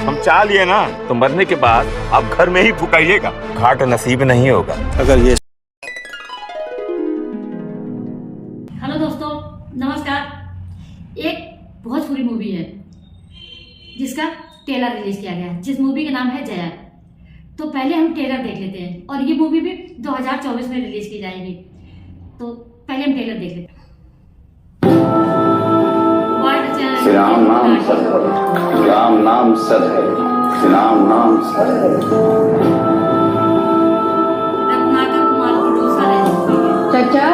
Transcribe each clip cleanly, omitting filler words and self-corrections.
हम चाह लिए ना तो मरने के बाद आप घर में ही फुकाइएगा, घाट नसीब नहीं होगा। अगर ये हेलो दोस्तों, नमस्कार। एक भोजपुरी मूवी है जिसका ट्रेलर रिलीज किया गया है, जिस मूवी का नाम है जया। तो पहले हम ट्रेलर देख लेते हैं, और ये मूवी भी 2024 में रिलीज की जाएगी। तो पहले हम ट्रेलर देख लेते हैं। श्री राम नाम सत है, राम नाम सत है, श्री राम नाम सत है। रत्नाकर कुमार प्रोड्यूसर है इस मूवी के। चाचा,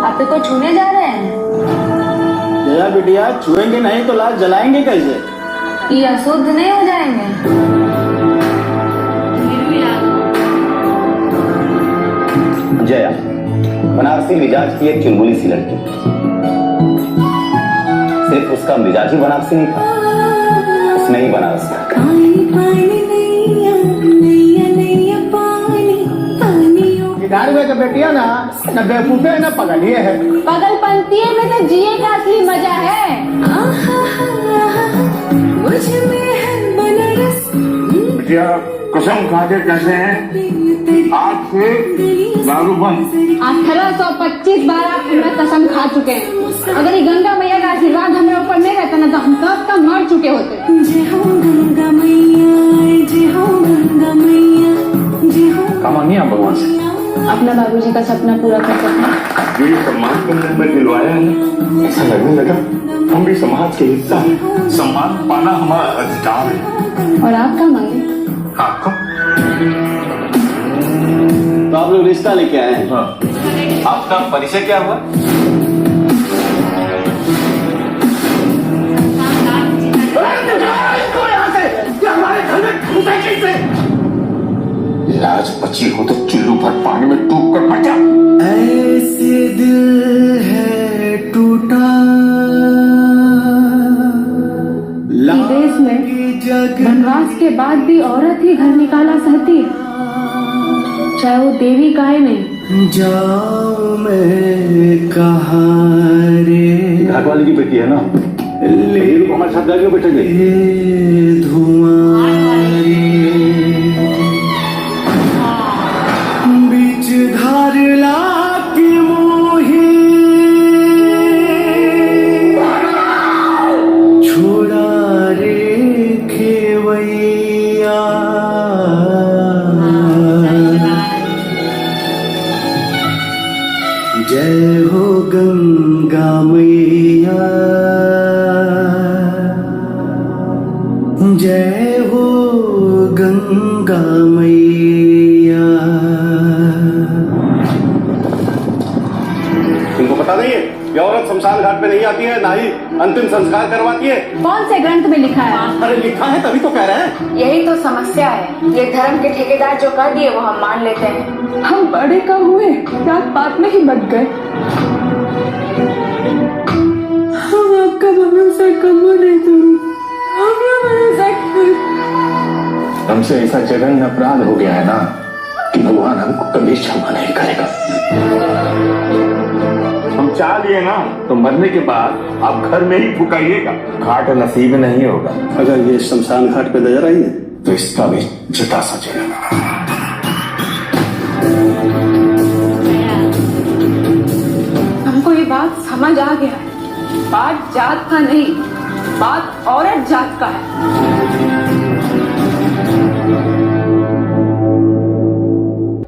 आप तो छूने जा रहे हैं? जया बिटिया, छुएंगे नहीं तो लाश जलाएंगे कैसे? ये अशुद्ध नहीं हो जाएंगे? जया बनारसी मिजाज की एक चुलबुली सी लड़की। सिर्फ उसका मिजाज ही बनारसी नहीं था, उसने ही बनारस था। गिटार में तो बेटिया ना न बेवकूफे न पगलिए है। पागलपंती में तो जिए का असली मजा है। बिटिया कसम खा के कहते हैं, आज से दारू बंद। 1825 बार आप हमें कसम खा चुके हैं। अगर ये गंगा मैया का आशीर्वाद हमारे ऊपर नहीं रहता ना तो हम कब का मर चुके होते। क्या मांगी आप भगवान से? अपना बाबूजी का सपना पूरा कर सकते। जो ये सम्मान तुमने हमें दिलवाया है ना, ऐसा लगने लगा हम भी समाज के हिस्सा हैं। सम्मान पाना हमारा अधिकार है। और आप क्या मांगे? आपको तो आप लोग रिश्ता लेके आए हैं? हाँ। आपका परिचय क्या हुआ? लाज बची हो तो चुल्लू भर पानी में डूब कर मर जा। ऐसे दिल है टूटा, विदेश में वनवास के बाद भी औरत ही घर निकाला सहती है, चाहे वो देवी का है नहीं। जाओ मैं कहाँ रे, घाट वाली की बेटी है ना, ले हमारे साथ जाके बैठेंगे। धुआं बीच धार लाके मोहे छोड़ा रे खेवैया। जय हो गंगा मैया, जय हो गंगा मैया। तुमको पता नहीं है ये औरत शमशान घाट पे नहीं आती है, ना ही अंतिम संस्कार करवाती है। कौन से ग्रंथ में लिखा है? अरे लिखा है तभी तो कह रहे हैं। यही तो समस्या है। ये धर्म के ठेकेदार जो कर दिए वो हम मान लेते हैं। हम बड़े कम हुए, रात बात में ही बच गए। हम आपका भरोसा कबूल नहीं करेंगे। हमसे ऐसा जघन्य अपराध हो गया है ना कि भगवान हमको कभी क्षमा नहीं करेगा। हम चाह लिए ना तो मरने के बाद आप घर में ही फुकाइएगा, घाट नसीब नहीं होगा। अगर ये शमशान घाट पे नजर आई है तो इसका भी चिता सजेगा। हमको ये बात समझ आ गया है, बात जात का नहीं, बात औरत जात का है।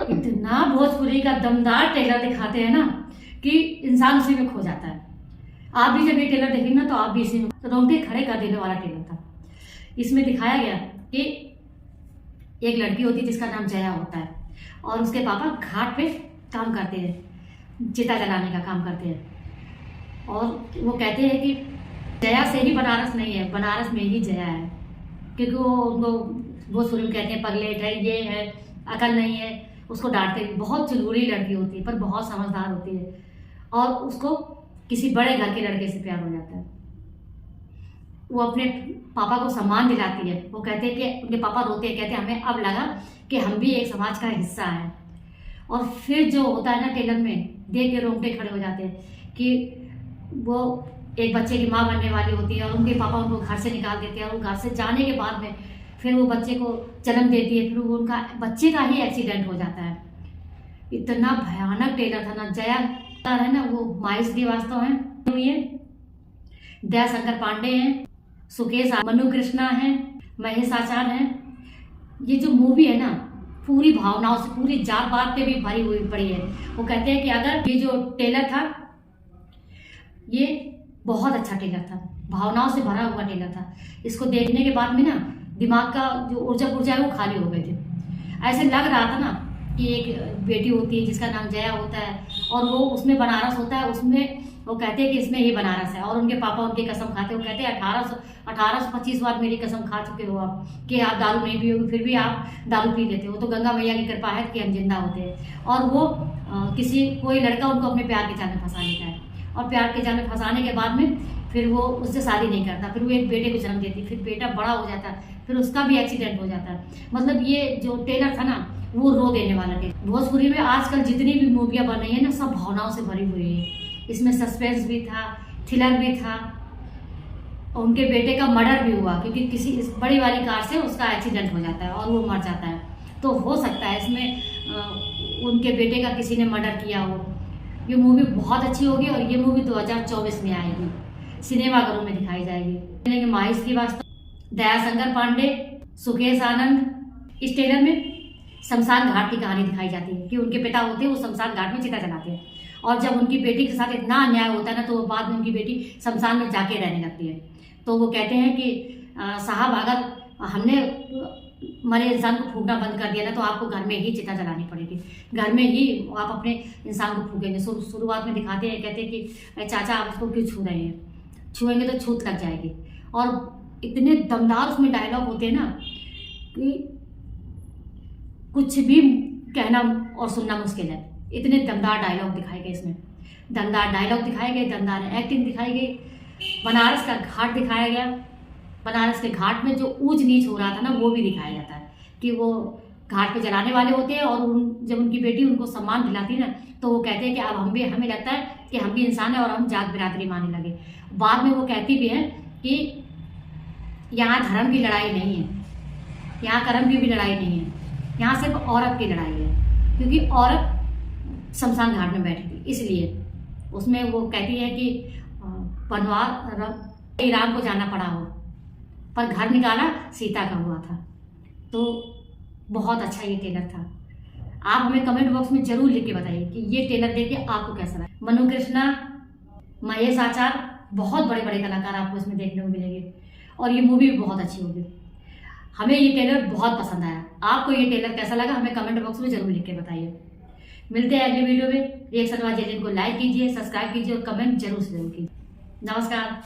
इतना भोजपुरी का दमदार ट्रेलर दिखाते हैं ना कि इंसान उसी में खो जाता है। आप भी जब ये ट्रेलर देखेंगे ना तो आप भी इसी में रोंगटे खड़े कर देने वाला ट्रेलर था। इसमें दिखाया गया कि एक लड़की होती है जिसका नाम जया होता है, और उसके पापा घाट पे काम करते हैं, चिता जलाने का काम करते हैं। और वो कहते हैं कि जया से ही बनारस नहीं है, बनारस में ही जया है, क्योंकि वो उनको भोजपुरी में कहते हैं पगलेट है, ये है, अकल नहीं है। उसको डांटते, बहुत चुलबुली लड़की होती है पर बहुत समझदार होती है, और उसको किसी बड़े घर के लड़के से प्यार हो जाता है। वो अपने पापा को सम्मान दिलाती है। वो कहते हैं कि उनके पापा रोते हैं, कहते हैं हमें अब लगा कि हम भी एक समाज का हिस्सा है। और फिर जो होता है ना ट्रेलर में, देख के रोंगटे खड़े हो जाते हैं कि वो एक बच्चे की माँ बनने वाली होती है और उनके पापा उनको घर से निकाल देते हैं और घर से जाने के बाद में फिर वो बच्चे को जन्म देती है, फिर वो उनका बच्चे का ही एक्सीडेंट हो जाता है। इतना भयानक ट्रेलर था ना। जया है ना, वो माही श्रीवास्तव है, दया शंकर पांडे हैं, सुकेश मनु कृष्णा है, महेश आचार है। ये जो मूवी है ना पूरी भावनाओं से, पूरी जात बात पे भी भरी हुई पड़ी है। वो कहते हैं कि अगर ये जो ट्रेलर था ये बहुत अच्छा ट्रेलर था, भावनाओं से भरा हुआ ट्रेलर था। इसको देखने के बाद में ना दिमाग का जो ऊर्जा है वो खाली हो गए थे। ऐसे लग रहा था ना कि एक बेटी होती है जिसका नाम जया होता है और वो उसमें बनारस होता है, उसमें वो कहते हैं कि इसमें ये बनारस है और उनके पापा उनकी कसम खाते हैं। वो कहते हैं 1825 बार मेरी कसम खा चुके हो आप कि आप दारू नहीं पियोगे, फिर भी आप दारू पी लेते हो। तो गंगा मैया की कृपा है कि हम जिंदा होते हैं। और वो कोई लड़का उनको अपने प्यार के जाल में फंसा लेता है और प्यार के जाल में फंसाने के बाद में फिर वो उससे शादी नहीं करता, फिर वो एक बेटे को जन्म देती, फिर बेटा बड़ा हो जाता है, फिर उसका भी एक्सीडेंट हो जाता है। मतलब ये जो ट्रेलर था ना वो रो देने वाला ट्रेलर। भोजपुरी में आजकल जितनी भी मूवियाँ बन रही है ना सब भावनाओं से भरी हुई है। इसमें सस्पेंस भी था, थ्रिलर भी था, और उनके बेटे का मर्डर भी हुआ क्योंकि किसी बड़ी वाली कार से उसका एक्सीडेंट हो जाता है और वो मर जाता है। तो हो सकता है इसमें उनके बेटे का किसी ने मर्डर किया हो। ये मूवी बहुत अच्छी होगी और ये मूवी 2024 में आएगी, सिनेमाघरों में दिखाई जाएगी। माही श्रीवास्तव, दया शंकर पांडे, सुकेश आनंद। इस ट्रेलर में शमशान घाट की कहानी दिखाई जाती है कि उनके पिता होते हैं वो शमशान घाट में चिता जलाते हैं और जब उनकी बेटी के साथ इतना अन्याय होता है ना तो बाद में उनकी बेटी शमशान में जाके रहने लगती है। तो वो कहते हैं कि साहब अगर हमने मरे इंसान को फूकना बंद कर दिया ना तो आपको घर में ही चिता जलानी पड़ेगी, घर में ही आप अपने इंसान को फूकेंगे। शुरुआत में दिखाते हैं, कहते हैं कि चाचा आप उसको क्यों छू रहे हैं, छुएंगे तो छूत लग जाएगी। और इतने दमदार उसमें डायलॉग होते हैं ना कि कुछ भी कहना और सुनना मुश्किल है। इतने दमदार डायलॉग दिखाए गए इसमें, दमदार डायलॉग दिखाए गए, दमदार एक्टिंग दिखाई गई। बनारस का घाट दिखाया गया, बनारस के घाट में जो ऊंच नीच हो रहा था ना वो भी दिखाया जाता है कि वो घाट पे जलाने वाले होते हैं और जब उनकी बेटी उनको सम्मान दिलाती है ना तो वो कहते हैं कि अब हमें लगता है कि हम भी इंसान है और हम जात बिरादरी मानने लगे। बाद में वो कहती भी है कि यहाँ धर्म की लड़ाई नहीं है, यहाँ कर्म की भी लड़ाई नहीं है, यहाँ सिर्फ औरत की लड़ाई है क्योंकि औरत शमशान घाट में बैठी थी। इसलिए उसमें वो कहती है कि वनवास राम को जाना पड़ा हो पर घर निकाला सीता का हुआ था। तो बहुत अच्छा ये ट्रेलर था। आप हमें कमेंट बॉक्स में जरूर लिख के बताइए कि ये ट्रेलर देख के आपको कैसा लगा। मनु कृष्णा, महेश आचार, बहुत बड़े बड़े कलाकार आपको इसमें देखने को मिलेंगे और ये मूवी भी बहुत अच्छी होगी। हमें ये ट्रेलर बहुत पसंद आया। आपको ये ट्रेलर कैसा लगा हमें कमेंट बॉक्स में जरूर लिख के बताइए। मिलते हैं अगले वीडियो में। रिएक्शन वाले चैनल को लाइक कीजिए, सब्सक्राइब कीजिए और कमेंट जरूर कीजिए। नमस्कार।